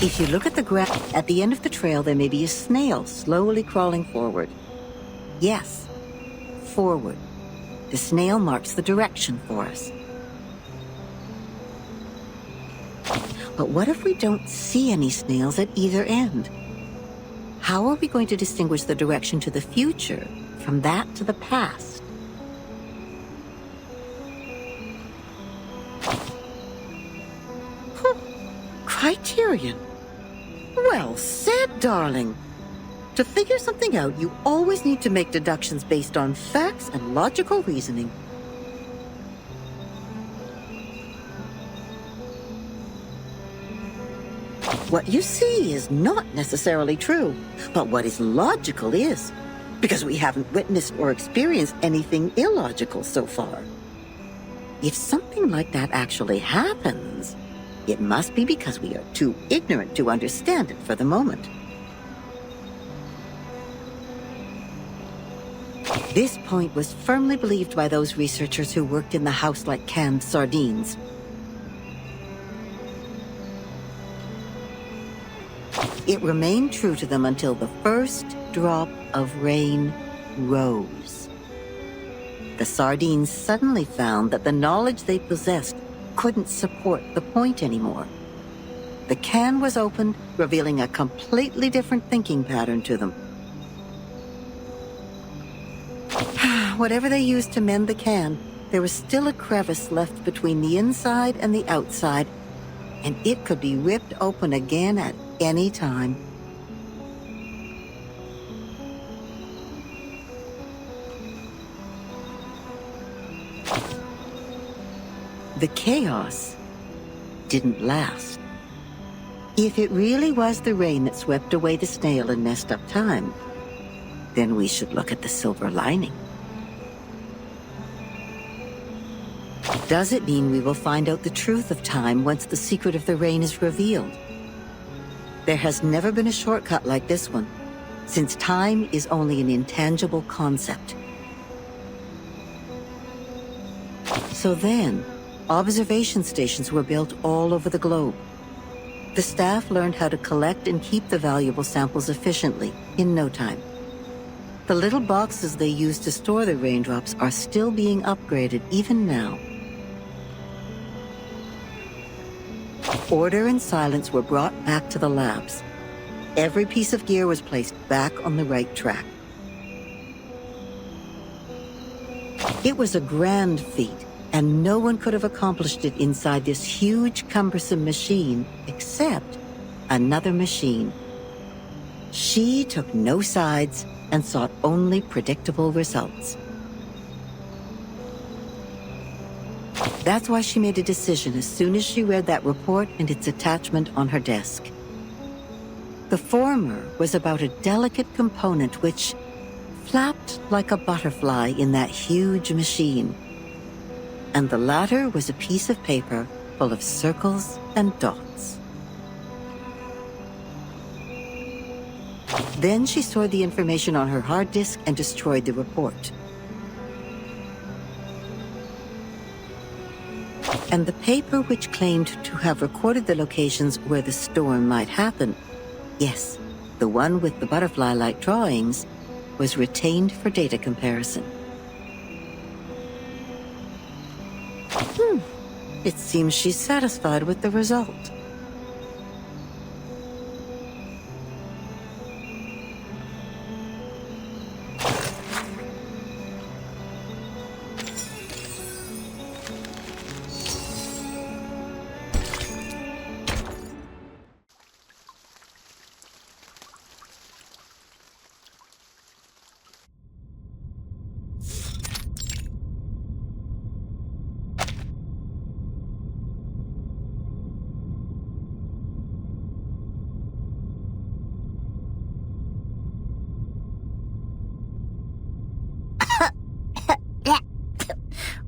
If you look at the graph, at the end of the trail, there may be a snail slowly crawling forward. Yes, forward. The snail marks the direction for us. But what if we don't see any snails at either end? How are we going to distinguish the direction to the future from that to the past? Criterion. Well said, darling. To figure something out, you always need to make deductions based on facts and logical reasoning. What you see is not necessarily true, but what is logical is, because we haven't witnessed or experienced anything illogical so far. If something like that actually happens, it must be because we are too ignorant to understand it for the moment. This point was firmly believed by those researchers who worked in the house like canned sardines. It remained true to them until the first drop of rain rose. The sardines suddenly found that the knowledge they possessed couldn't support the point anymore. The can was opened, revealing a completely different thinking pattern to them. Whatever they used to mend the can, there was still a crevice left between the inside and the outside, and it could be ripped open again at any time. The chaos didn't last. If it really was the rain that swept away the snail and messed up time, then we should look at the silver lining. Does it mean we will find out the truth of time once the secret of the rain is revealed? There has never been a shortcut like this one, since time is only an intangible concept. So then, observation stations were built all over the globe. The staff learned how to collect and keep the valuable samples efficiently in no time. The little boxes they used to store the raindrops are still being upgraded even now. Order and silence were brought back to the labs. Every piece of gear was placed back on the right track. It was a grand feat, and no one could have accomplished it inside this huge, cumbersome machine except another machine. She took no sides and sought only predictable results. That's why she made a decision as soon as she read that report and its attachment on her desk. The former was about a delicate component which flapped like a butterfly in that huge machine. And the latter was a piece of paper full of circles and dots. Then she stored the information on her hard disk and destroyed the report. And the paper which claimed to have recorded the locations where the storm might happen, yes, the one with the butterfly-like drawings, was retained for data comparison. It seems she's satisfied with the result.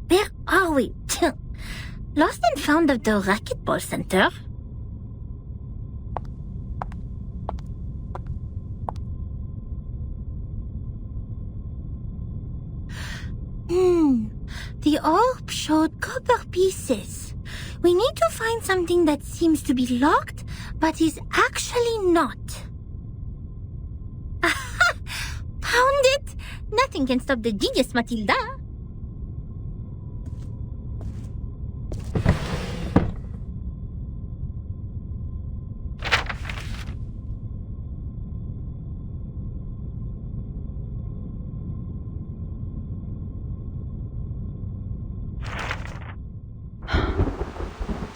Where are we? Lost and found at the racquetball center? The orb showed copper pieces. We need to find something that seems to be locked, but is actually not. Found it! Nothing can stop the genius, Matilda.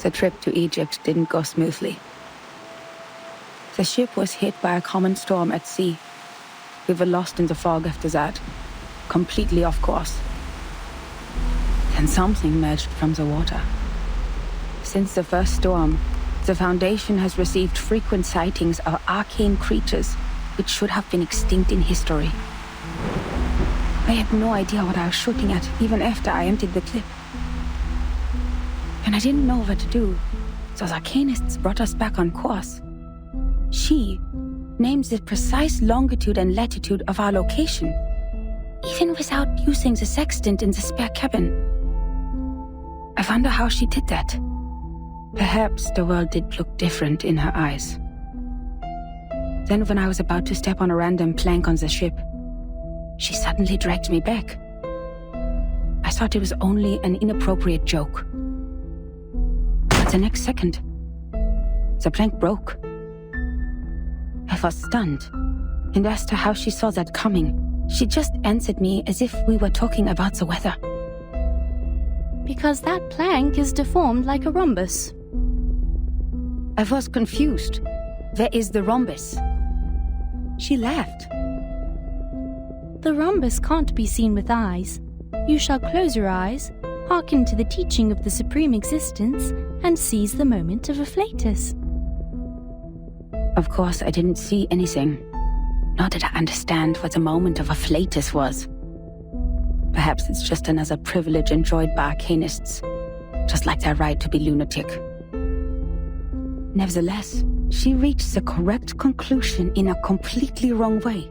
The trip to Egypt didn't go smoothly. The ship was hit by a common storm at sea. We were lost in the fog after that, completely off course. Then something emerged from the water. Since the first storm, the Foundation has received frequent sightings of arcane creatures which should have been extinct in history. I had no idea what I was shooting at, even after I emptied the clip. And I didn't know what to do, so the arcanists brought us back on course. She named the precise longitude and latitude of our location, even without using the sextant in the spare cabin. I wonder how she did that. Perhaps the world did look different in her eyes. Then when I was about to step on a random plank on the ship, she suddenly dragged me back. I thought it was only an inappropriate joke. But the next second, the plank broke. I was stunned, and as to how she saw that coming, she just answered me as if we were talking about the weather. Because that plank is deformed like a rhombus. I was confused. Where is the rhombus? She laughed. The rhombus can't be seen with eyes. You shall close your eyes, hearken to the teaching of the Supreme Existence, and seize the moment of afflatus. Of course, I didn't see anything. Nor did I understand what the moment of afflatus was. Perhaps it's just another privilege enjoyed by arcanists, just like their right to be lunatic. Nevertheless, she reached the correct conclusion in a completely wrong way.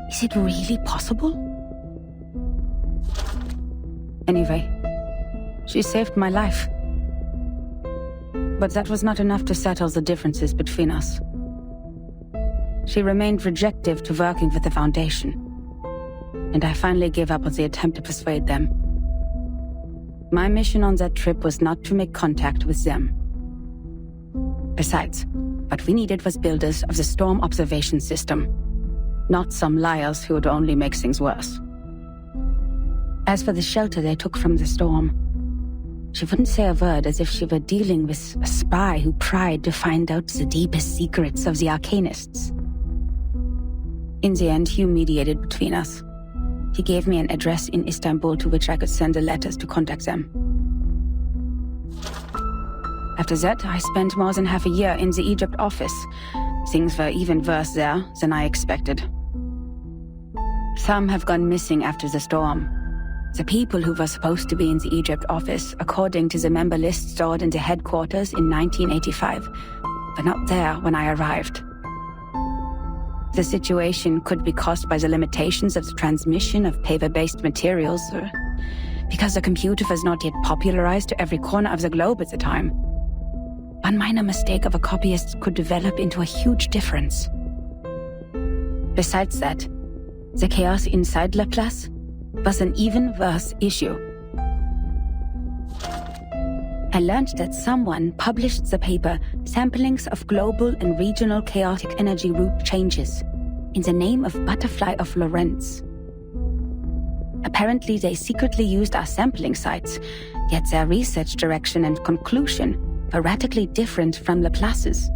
Is it really possible? Anyway, she saved my life. But that was not enough to settle the differences between us. She remained rejective to working with the Foundation, and I finally gave up on the attempt to persuade them. My mission on that trip was not to make contact with them. Besides, what we needed was builders of the storm observation system, not some liars who would only make things worse. As for the shelter they took from the storm, she wouldn't say a word, as if she were dealing with a spy who pried to find out the deepest secrets of the Arcanists. In the end, Hugh mediated between us. He gave me an address in Istanbul to which I could send the letters to contact them. After that, I spent more than half a year in the Egypt office. Things were even worse there than I expected. Some have gone missing after the storm. The people who were supposed to be in the Egypt office, according to the member list stored in the headquarters in 1985, were not there when I arrived. The situation could be caused by the limitations of the transmission of paper-based materials, or because the computer was not yet popularized to every corner of the globe at the time. One minor mistake of a copyist could develop into a huge difference. Besides that, the chaos inside Laplace was an even worse issue. I learned that someone published the paper Samplings of Global and Regional Chaotic Energy Route Changes in the name of Butterfly of Lorentz. Apparently they secretly used our sampling sites, yet their research direction and conclusion were radically different from Laplace's.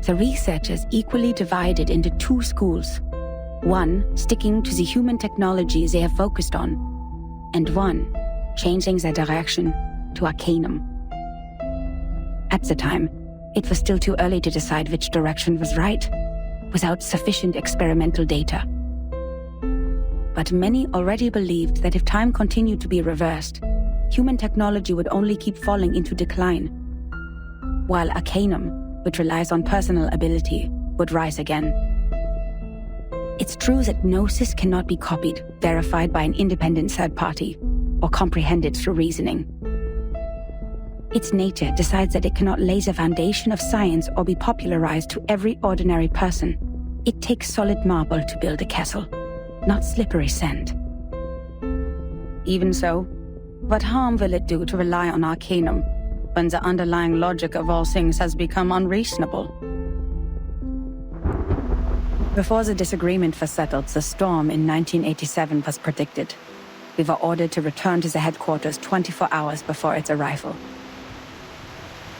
The researchers equally divided into two schools. One sticking to the human technology they have focused on, and one changing their direction to Arcanum. At the time, it was still too early to decide which direction was right, without sufficient experimental data. But many already believed that if time continued to be reversed, human technology would only keep falling into decline, while Arcanum, which relies on personal ability, would rise again. It's true that Gnosis cannot be copied, verified by an independent third party, or comprehended through reasoning. Its nature decides that it cannot lay the foundation of science or be popularized to every ordinary person. It takes solid marble to build a castle, not slippery sand. Even so, what harm will it do to rely on arcanum when the underlying logic of all things has become unreasonable? Before the disagreement was settled, the storm in 1987 was predicted. We were ordered to return to the headquarters 24 hours before its arrival.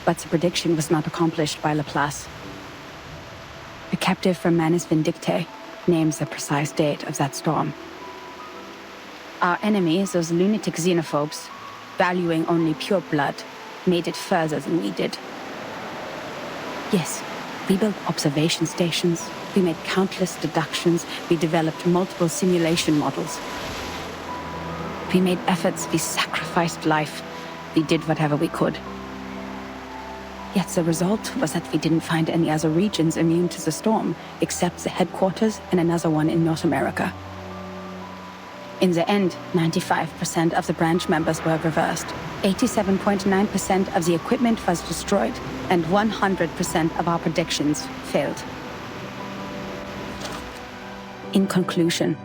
But the prediction was not accomplished by Laplace. A captive from Manus Vindictae names the precise date of that storm. Our enemies, those lunatic xenophobes, valuing only pure blood, made it further than we did. Yes, we built observation stations, we made countless deductions, we developed multiple simulation models. We made efforts, we sacrificed life, we did whatever we could. Yet the result was that we didn't find any other regions immune to the storm, except the headquarters and another one in North America. In the end, 95% of the branch members were reversed, 87.9% of the equipment was destroyed, and 100% of our predictions failed. In conclusion,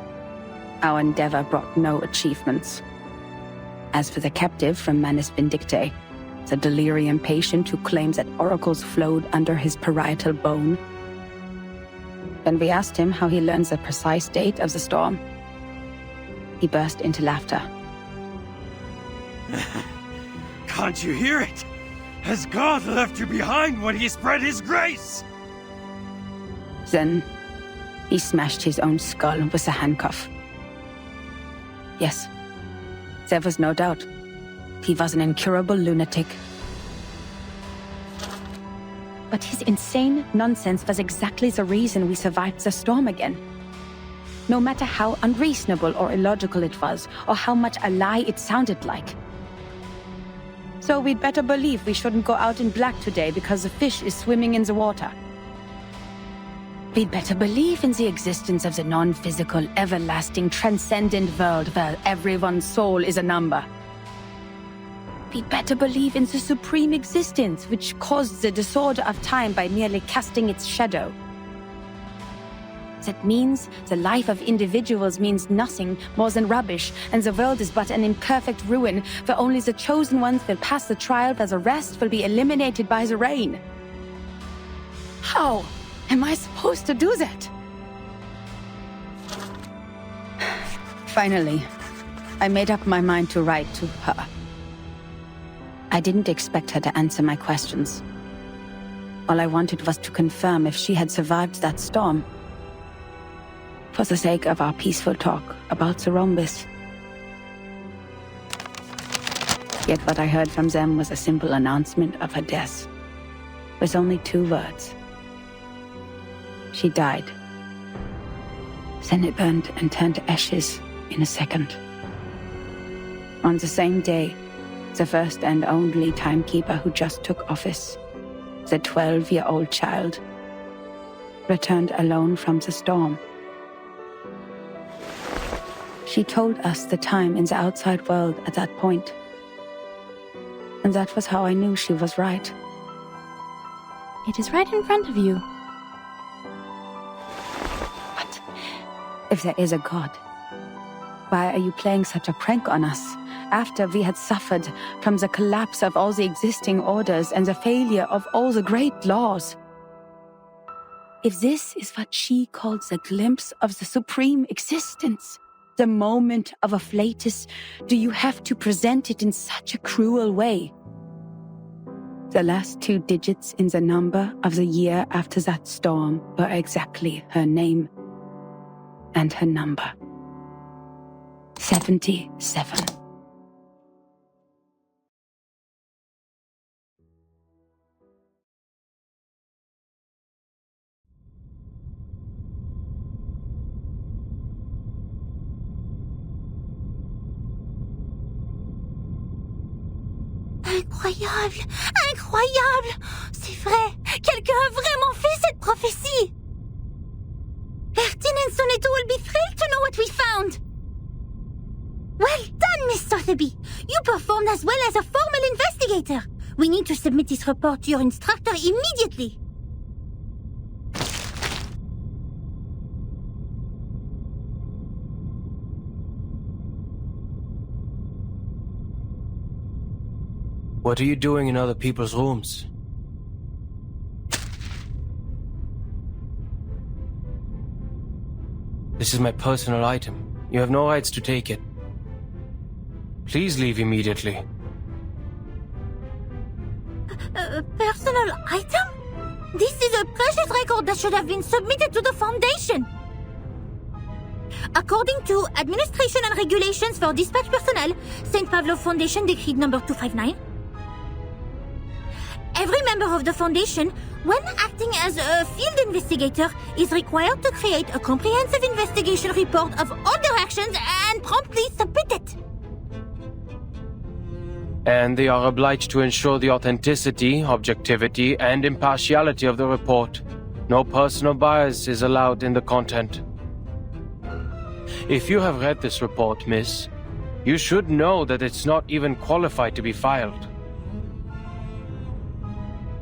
our endeavor brought no achievements. As for the captive from Manus Vindictae, the delirium patient who claims that oracles flowed under his parietal bone, when we asked him how he learns the precise date of the storm, he burst into laughter. Can't you hear it? Has God left you behind when he spread his grace? Then he smashed his own skull with a handcuff. Yes, there was no doubt. He was an incurable lunatic. But his insane nonsense was exactly the reason we survived the storm again. No matter how unreasonable or illogical it was, or how much a lie it sounded like. So we'd better believe we shouldn't go out in black today because a fish is swimming in the water. We'd better believe in the existence of the non-physical, everlasting, transcendent world where everyone's soul is a number. We'd better believe in the supreme existence which caused the disorder of time by merely casting its shadow. That means the life of individuals means nothing more than rubbish, and the world is but an imperfect ruin, where only the chosen ones will pass the trial, where the rest will be eliminated by the rain. How am I supposed to do that? Finally, I made up my mind to write to her. I didn't expect her to answer my questions. All I wanted was to confirm if she had survived that storm. For the sake of our peaceful talk about the rhombus. Yet what I heard from them was a simple announcement of her death, with only 2 words. She died. Then it burned and turned to ashes in a second. On the same day, the first and only timekeeper who just took office, the 12-year-old child, returned alone from the storm. She told us the time in the outside world at that point. And that was how I knew she was right. It is right in front of you. But if there is a God, why are you playing such a prank on us after we had suffered from the collapse of all the existing orders and the failure of all the great laws? If this is what she calls a glimpse of the supreme existence, the moment of afflatus, do you have to present it in such a cruel way? The last 2 digits in the number of the year after that storm were exactly her name and her number. 77. Incroyable! Incroyable! C'est vrai! Quelqu'un a vraiment fait cette prophétie! Bertin and Soneto will be thrilled to know what we found! Well done, Miss Sotheby! You performed as well as a formal investigator! We need to submit this report to your instructor immediately. What are you doing in other people's rooms? This is my personal item. You have no rights to take it. Please leave immediately. Personal item? This is a precious record that should have been submitted to the Foundation. According to Administration and Regulations for Dispatch Personnel, St. Pavlov Foundation Decree number 259, every member of the Foundation, when acting as a field investigator, is required to create a comprehensive investigation report of all their actions and promptly submit it. And they are obliged to ensure the authenticity, objectivity, and impartiality of the report. No personal bias is allowed in the content. If you have read this report, miss, you should know that it's not even qualified to be filed.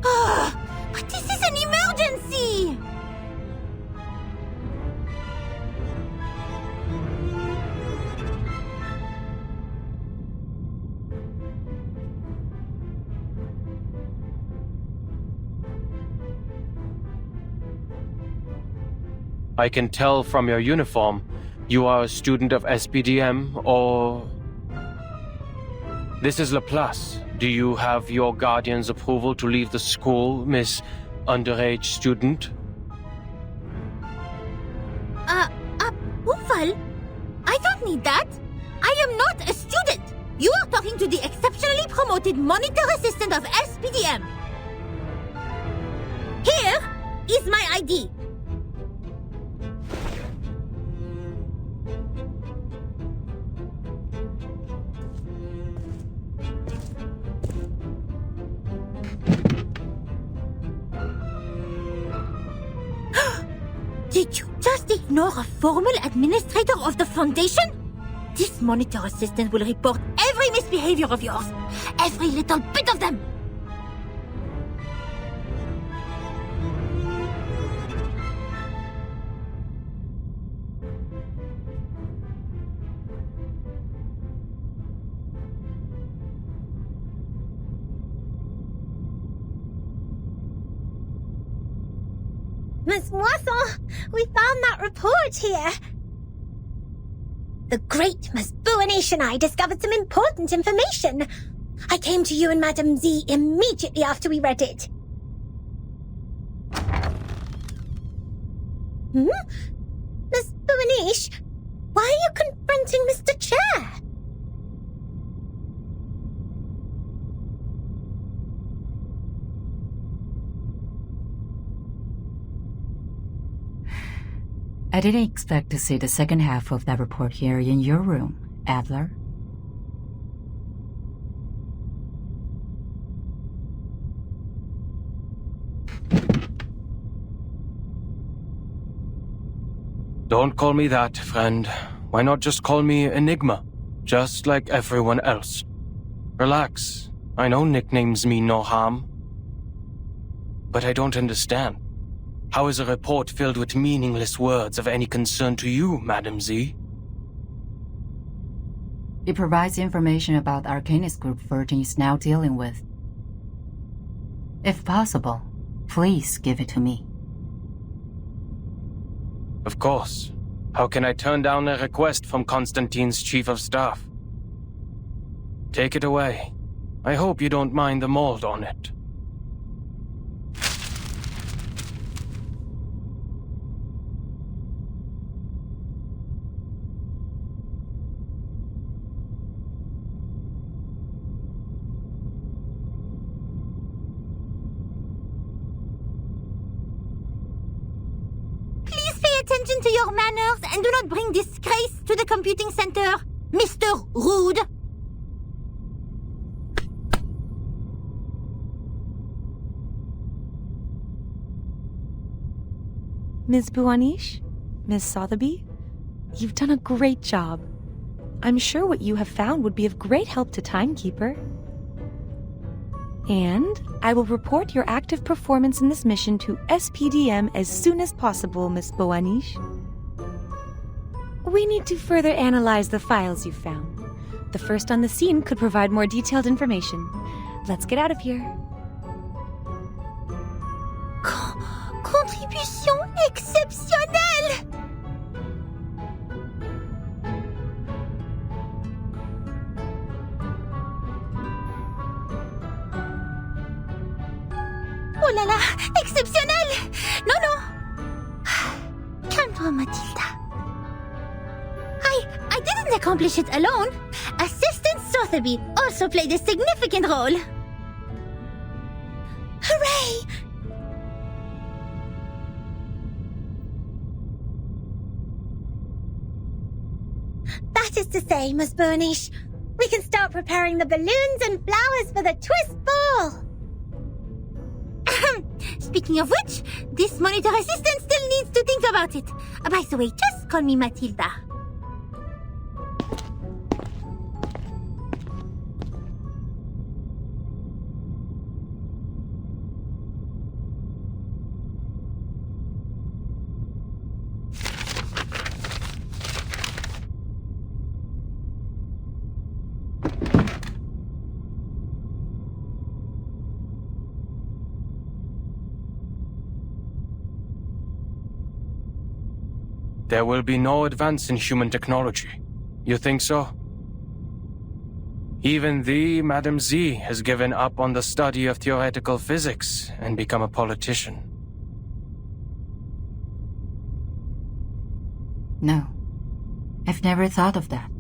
But this is an emergency! I can tell from your uniform, you are a student of SPDM, or... This is Laplace. Do you have your guardian's approval to leave the school, Miss Underage Student? Approval? I don't need that. I am not a student. You are talking to the exceptionally promoted monitor assistant of SPDM. Here is my ID. Did you just ignore a formal administrator of the Foundation? This monitor assistant will report every misbehavior of yours. Every little bit of them. Miss Moisson, we found that report here. The great Miss Buanish and I discovered some important information. I came to you and Madame Z immediately after we read it. Miss Buanish, why are you confronting Mr. Chair? I didn't expect to see the second half of that report here in your room, Adler. Don't call me that, friend. Why not just call me Enigma? Just like everyone else. Relax. I know nicknames mean no harm. But I don't understand. How is a report filled with meaningless words of any concern to you, Madam Z? It provides information about the Arcanist group Virgin is now dealing with. If possible, please give it to me. Of course. How can I turn down a request from Constantine's chief of staff? Take it away. I hope you don't mind the mold on it. Attention to your manners and do not bring disgrace to the computing center, Mr. Rude. Ms. Buanish? Ms. Sotheby? You've done a great job. I'm sure what you have found would be of great help to Timekeeper. And I will report your active performance in this mission to SPDM as soon as possible, Miss Boanish. We need to further analyze the files you found. The first on the scene could provide more detailed information. Let's get out of here. Contribution exceptionnelle! Oh là là, exceptionnel! Non, non! Calme-toi, Mathilda. I didn't accomplish it alone. Assistant Sotheby also played a significant role. Hooray! That is to say, Miss Burnish, we can start preparing the balloons and flowers for the twist ball. Speaking of which, this monitor assistant still needs to think about it. By the way, just call me Mathilda. There will be no advance in human technology. You think so? Even thee, Madam Z, has given up on the study of theoretical physics and become a politician. No, I've never thought of that.